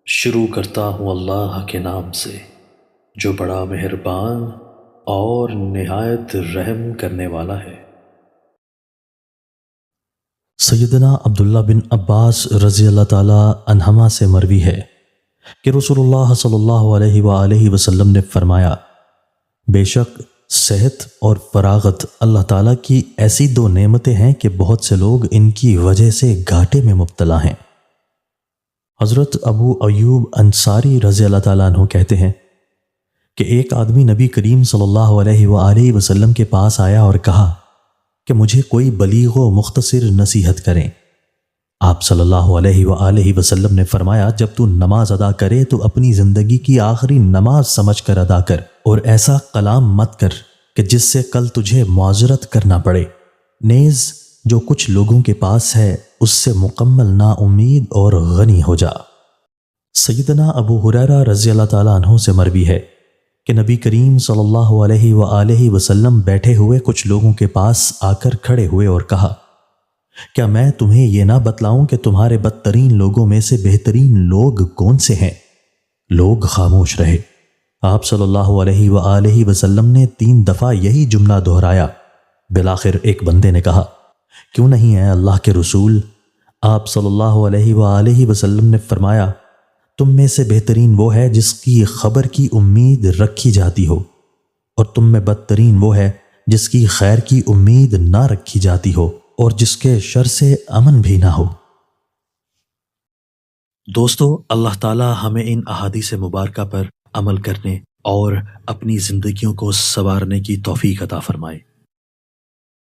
شروع کرتا ہوں اللہ کے نام سے جو بڑا مہربان اور نہایت رحم کرنے والا ہے۔ سیدنا عبداللہ بن عباس رضی اللہ تعالی عنہما سے مروی ہے کہ رسول اللہ صلی اللہ علیہ وآلہ وسلم نے فرمایا، بے شک صحت اور فراغت اللہ تعالیٰ کی ایسی دو نعمتیں ہیں کہ بہت سے لوگ ان کی وجہ سے گھاٹے میں مبتلا ہیں۔ حضرت ابو ایوب انصاری رضی اللہ تعالیٰ عنہ کہتے ہیں کہ ایک آدمی نبی کریم صلی اللہ علیہ وآلہ وسلم کے پاس آیا اور کہا کہ مجھے کوئی بلیغ و مختصر نصیحت کریں۔ آپ صلی اللہ علیہ وآلہ وسلم نے فرمایا، جب تو نماز ادا کرے تو اپنی زندگی کی آخری نماز سمجھ کر ادا کر، اور ایسا کلام مت کر کہ جس سے کل تجھے معذرت کرنا پڑے۔ نیز جو کچھ لوگوں کے پاس ہے اس سے مکمل نا امید اور غنی ہو جا۔ سیدنا ابو ہریرہ رضی اللہ تعالیٰ عنہ سے مروی ہے کہ نبی کریم صلی اللہ علیہ وآلہ وسلم بیٹھے ہوئے کچھ لوگوں کے پاس آ کر کھڑے ہوئے اور کہا، کیا میں تمہیں یہ نہ بتلاؤں کہ تمہارے بدترین لوگوں میں سے بہترین لوگ کون سے ہیں؟ لوگ خاموش رہے۔ آپ صلی اللہ علیہ وآلہ وسلم نے 3 دفعہ یہی جملہ دہرایا۔ بالآخر ایک بندے نے کہا، کیوں نہیں ہے اللہ کے رسول؟ آپ صلی اللہ علیہ وآلہ وسلم نے فرمایا، تم میں سے بہترین وہ ہے جس کی خبر کی امید رکھی جاتی ہو، اور تم میں بدترین وہ ہے جس کی خیر کی امید نہ رکھی جاتی ہو اور جس کے شر سے امن بھی نہ ہو۔ دوستو، اللہ تعالی ہمیں ان احادیث مبارکہ پر عمل کرنے اور اپنی زندگیوں کو سنوارنے کی توفیق عطا فرمائے۔